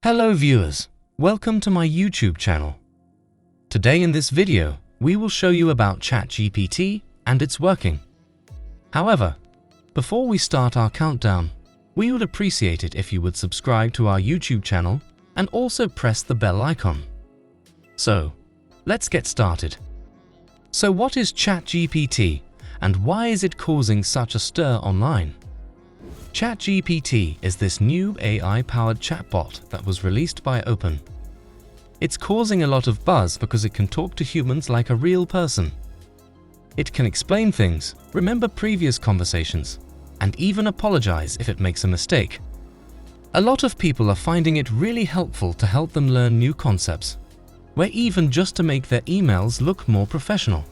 Hello viewers, welcome to my YouTube channel. Today in this video, we will show you about Chat GPT and its working. However, before we start our countdown, we would appreciate it if you would subscribe to our YouTube channel and also press the bell icon. So, let's get started. So what is Chat GPT and why is it causing such a stir online? Chat GPT is this new AI-powered chatbot that was released by Open. It's causing a lot of buzz because it can talk to humans like a real person. It can explain things, remember previous conversations, and even apologize if it makes a mistake. A lot of people are finding it really helpful to help them learn new concepts, or even just to make their emails look more professional.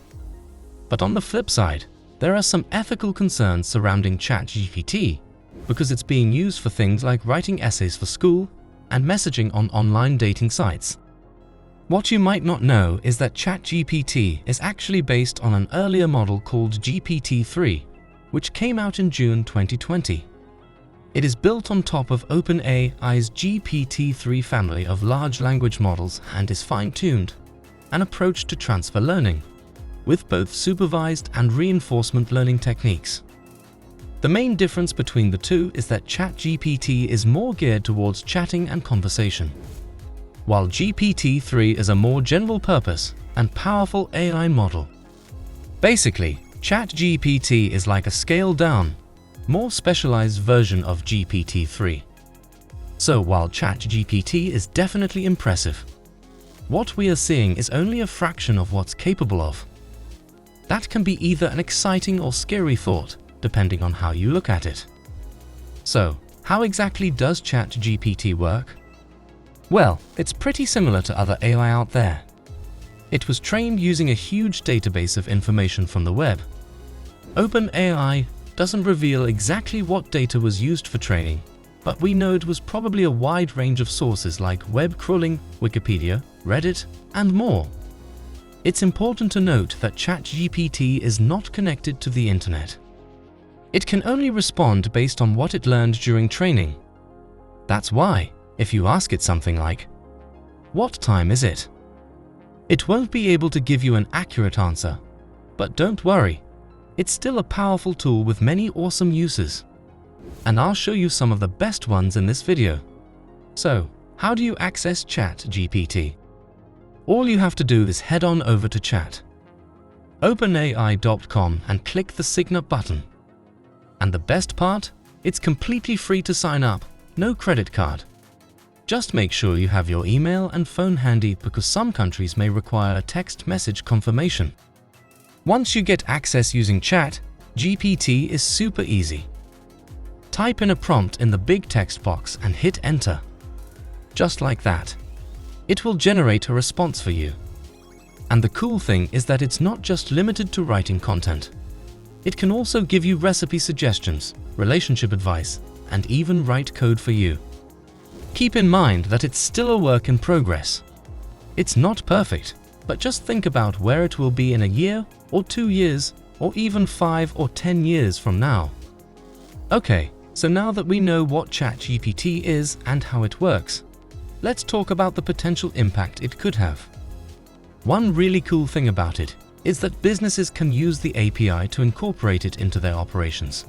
But on the flip side, there are some ethical concerns surrounding Chat GPT, because it's being used for things like writing essays for school and messaging on online dating sites. What you might not know is that Chat GPT is actually based on an earlier model called GPT-3, which came out in June 2020. It is built on top of OpenAI's GPT-3 family of large language models and is fine-tuned, an approach to transfer learning, with both supervised and reinforcement learning techniques. The main difference between the two is that Chat GPT is more geared towards chatting and conversation, while GPT-3 is a more general-purpose and powerful AI model. Basically, Chat GPT is like a scaled-down, more specialized version of GPT-3. So while Chat GPT is definitely impressive, what we are seeing is only a fraction of what's capable of. That can be either an exciting or scary thought, depending on how you look at it. So, how exactly does Chat GPT work? Well, it's pretty similar to other AI out there. It was trained using a huge database of information from the web. OpenAI doesn't reveal exactly what data was used for training, but we know it was probably a wide range of sources like web crawling, Wikipedia, Reddit, and more. It's important to note that Chat GPT is not connected to the internet. It can only respond based on what it learned during training. That's why, if you ask it something like, "What time is it?" it won't be able to give you an accurate answer. But don't worry, it's still a powerful tool with many awesome uses. And I'll show you some of the best ones in this video. So, how do you access Chat GPT? All you have to do is head on over to openai.com and click the sign up button. And the best part? It's completely free to sign up, no credit card. Just make sure you have your email and phone handy because some countries may require a text message confirmation. Once you get access using Chat GPT is super easy. Type in a prompt in the big text box and hit enter. Just like that. It will generate a response for you. And the cool thing is that it's not just limited to writing content. It can also give you recipe suggestions, relationship advice, and even write code for you. Keep in mind that it's still a work in progress. It's not perfect, but just think about where it will be in a year or 2 years or even 5 or 10 years from now. Okay, so now that we know what Chat GPT is and how it works, let's talk about the potential impact it could have. One really cool thing about it is that businesses can use the API to incorporate it into their operations.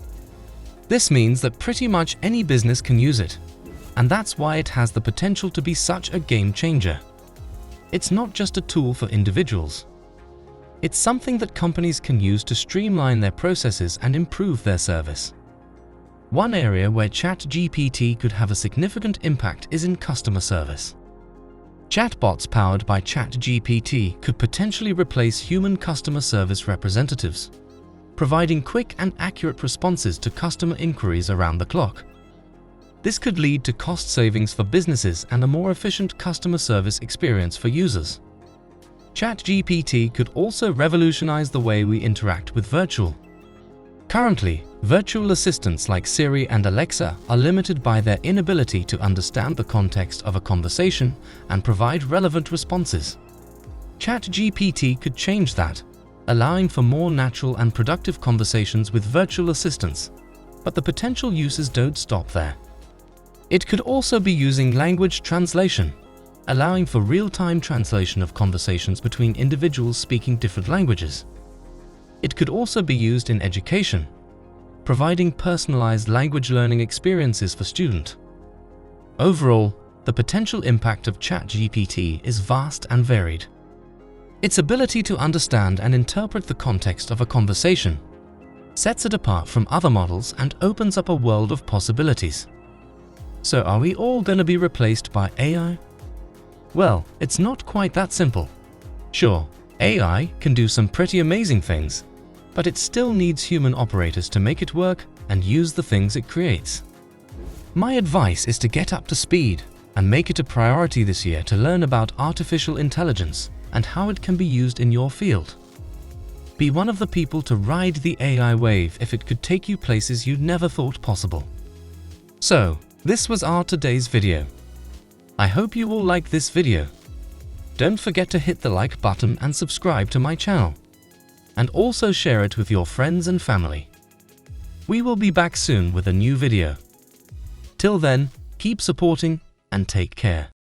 This means that pretty much any business can use it, and that's why it has the potential to be such a game changer. It's not just a tool for individuals. It's something that companies can use to streamline their processes and improve their service. One area where Chat GPT could have a significant impact is in customer service. Chatbots powered by Chat GPT could potentially replace human customer service representatives, providing quick and accurate responses to customer inquiries around the clock. This could lead to cost savings for businesses and a more efficient customer service experience for users. Chat GPT could also revolutionize the way we interact with virtual. Currently, virtual assistants like Siri and Alexa are limited by their inability to understand the context of a conversation and provide relevant responses. Chat GPT could change that, allowing for more natural and productive conversations with virtual assistants. But the potential uses don't stop there. It could also be using language translation, allowing for real-time translation of conversations between individuals speaking different languages. It could also be used in education, providing personalized language learning experiences for students. Overall, the potential impact of Chat GPT is vast and varied. Its ability to understand and interpret the context of a conversation sets it apart from other models and opens up a world of possibilities. So are we all going to be replaced by AI? Well, it's not quite that simple. Sure, AI can do some pretty amazing things, but it still needs human operators to make it work and use the things it creates. My advice is to get up to speed and make it a priority this year to learn about artificial intelligence and how it can be used in your field. Be one of the people to ride the AI wave if it could take you places you never thought possible. So, this was our today's video. I hope you all liked this video. Don't forget to hit the like button and subscribe to my channel. And also share it with your friends and family. We will be back soon with a new video. Till then, keep supporting and take care.